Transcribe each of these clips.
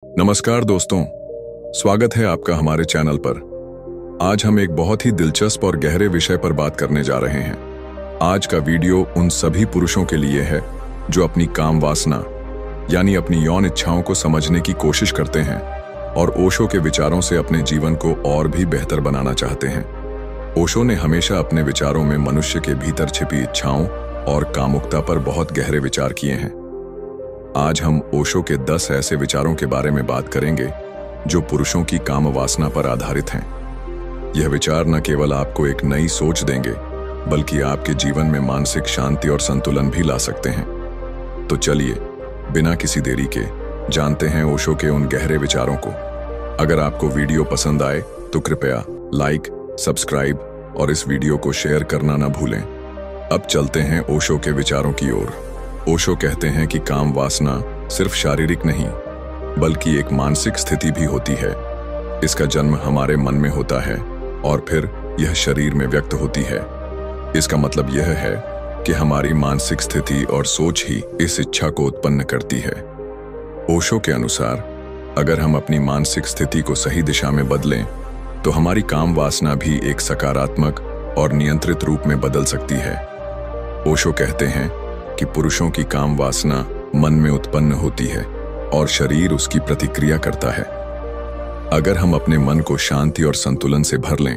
नमस्कार दोस्तों, स्वागत है आपका हमारे चैनल पर। आज हम एक बहुत ही दिलचस्प और गहरे विषय पर बात करने जा रहे हैं। आज का वीडियो उन सभी पुरुषों के लिए है जो अपनी काम वासना यानी अपनी यौन इच्छाओं को समझने की कोशिश करते हैं और ओशो के विचारों से अपने जीवन को और भी बेहतर बनाना चाहते हैं। ओशो ने हमेशा अपने विचारों में मनुष्य के भीतर छिपी इच्छाओं और कामुकता पर बहुत गहरे विचार किए हैं। आज हम ओशो के 10 ऐसे विचारों के बारे में बात करेंगे जो पुरुषों की काम वासना पर आधारित हैं। यह विचार न केवल आपको एक नई सोच देंगे, बल्कि आपके जीवन में मानसिक शांति और संतुलन भी ला सकते हैं। तो चलिए, बिना किसी देरी के जानते हैं ओशो के उन गहरे विचारों को। अगर आपको वीडियो पसंद आए तो कृपया लाइक, सब्सक्राइब और इस वीडियो को शेयर करना न भूलें। अब चलते हैं ओशो के विचारों की ओर। ओशो कहते हैं कि काम वासना सिर्फ शारीरिक नहीं, बल्कि एक मानसिक स्थिति भी होती है। इसका जन्म हमारे मन में होता है और फिर यह शरीर में व्यक्त होती है। इसका मतलब यह है कि हमारी मानसिक स्थिति और सोच ही इस इच्छा को उत्पन्न करती है। ओशो के अनुसार अगर हम अपनी मानसिक स्थिति को सही दिशा में बदलें, तो हमारी काम वासना भी एक सकारात्मक और नियंत्रित रूप में बदल सकती है। ओशो कहते हैं कि पुरुषों की काम वासना मन में उत्पन्न होती है और शरीर उसकी प्रतिक्रिया करता है। अगर हम अपने मन को शांति और संतुलन से भर लें,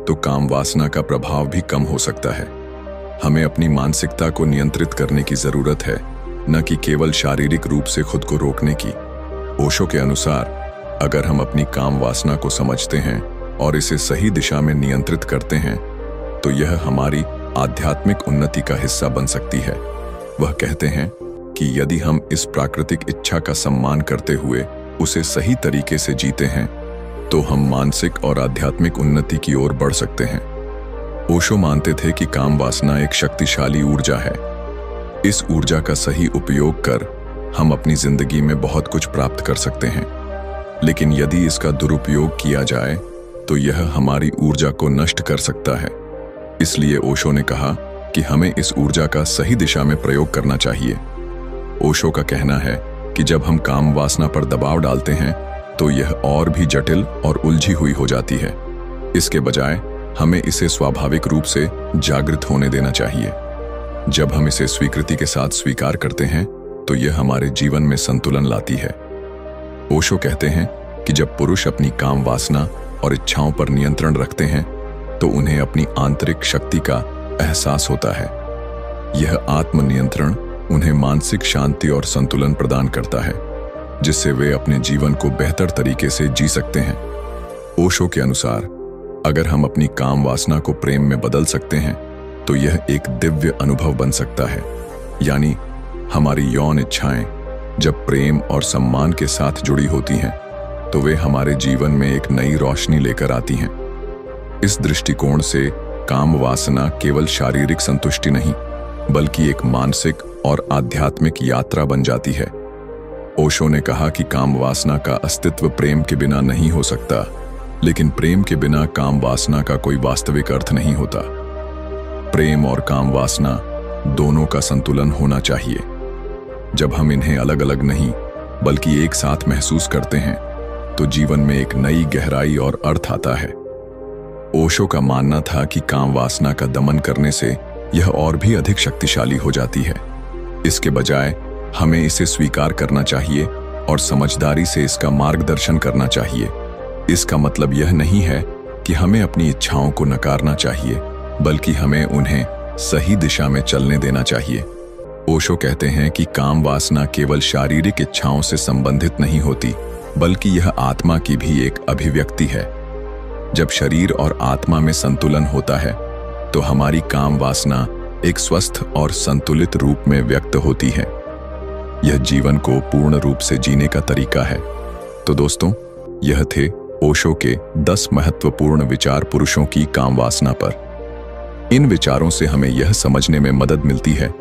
तो काम वासना का प्रभाव भी कम हो सकता है। हमें अपनी मानसिकता को नियंत्रित करने की जरूरत है, न कि केवल शारीरिक रूप से खुद को रोकने की। ओशो के अनुसार अगर हम अपनी काम वासना को समझते हैं और इसे सही दिशा में नियंत्रित करते हैं, तो यह हमारी आध्यात्मिक उन्नति का हिस्सा बन सकती है। वह कहते हैं कि यदि हम इस प्राकृतिक इच्छा का सम्मान करते हुए उसे सही तरीके से जीते हैं, तो हम मानसिक और आध्यात्मिक उन्नति की ओर बढ़ सकते हैं। ओशो मानते थे कि काम वासना एक शक्तिशाली ऊर्जा है। इस ऊर्जा का सही उपयोग कर हम अपनी जिंदगी में बहुत कुछ प्राप्त कर सकते हैं, लेकिन यदि इसका दुरुपयोग किया जाए तो यह हमारी ऊर्जा को नष्ट कर सकता है। इसलिए ओशो ने कहा कि हमें इस ऊर्जा का सही दिशा में प्रयोग करना चाहिए। ओशो का कहना है कि जब हम काम वासना पर दबाव डालते हैं, तो यह और भी जटिल और उलझी हुई हो जाती है। इसके बजाय हमें इसे स्वाभाविक रूप से जागृत होने देना चाहिए। जब हम इसे स्वीकृति के साथ स्वीकार करते हैं, तो यह हमारे जीवन में संतुलन लाती है। ओशो कहते हैं कि जब पुरुष अपनी काम वासना और इच्छाओं पर नियंत्रण रखते हैं, तो उन्हें अपनी आंतरिक शक्ति का एहसास होता है। यह आत्मनियंत्रण उन्हें मानसिक शांति और संतुलन प्रदान करता है, जिससे वे अपने जीवन को बेहतर तरीके से जी सकते हैं। ओशो के अनुसार अगर हम अपनी काम वासना को प्रेम में बदल सकते हैं, तो यह एक दिव्य अनुभव बन सकता है। यानी हमारी यौन इच्छाएं जब प्रेम और सम्मान के साथ जुड़ी होती हैं, तो वे हमारे जीवन में एक नई रोशनी लेकर आती हैं। इस दृष्टिकोण से काम वासना केवल शारीरिक संतुष्टि नहीं, बल्कि एक मानसिक और आध्यात्मिक यात्रा बन जाती है। ओशो ने कहा कि काम वासना का अस्तित्व प्रेम के बिना नहीं हो सकता, लेकिन प्रेम के बिना काम वासना का कोई वास्तविक अर्थ नहीं होता। प्रेम और काम वासना दोनों का संतुलन होना चाहिए। जब हम इन्हें अलग अलग नहीं, बल्कि एक साथ महसूस करते हैं, तो जीवन में एक नई गहराई और अर्थ आता है। ओशो का मानना था कि काम वासना का दमन करने से यह और भी अधिक शक्तिशाली हो जाती है। इसके बजाय हमें इसे स्वीकार करना चाहिए और समझदारी से इसका मार्गदर्शन करना चाहिए। इसका मतलब यह नहीं है कि हमें अपनी इच्छाओं को नकारना चाहिए, बल्कि हमें उन्हें सही दिशा में चलने देना चाहिए। ओशो कहते हैं कि काम वासना केवल शारीरिक इच्छाओं से संबंधित नहीं होती, बल्कि यह आत्मा की भी एक अभिव्यक्ति है। जब शरीर और आत्मा में संतुलन होता है, तो हमारी काम वासना एक स्वस्थ और संतुलित रूप में व्यक्त होती है। यह जीवन को पूर्ण रूप से जीने का तरीका है। तो दोस्तों, यह थे ओशो के 10 महत्वपूर्ण विचार पुरुषों की काम वासना पर। इन विचारों से हमें यह समझने में मदद मिलती है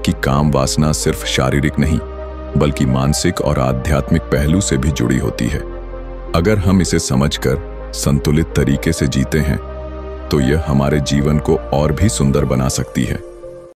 कि काम वासना सिर्फ शारीरिक नहीं, बल्कि मानसिक और आध्यात्मिक पहलू से भी जुड़ी होती है। अगर हम इसे समझकर संतुलित तरीके से जीते हैं, तो यह हमारे जीवन को और भी सुंदर बना सकती है।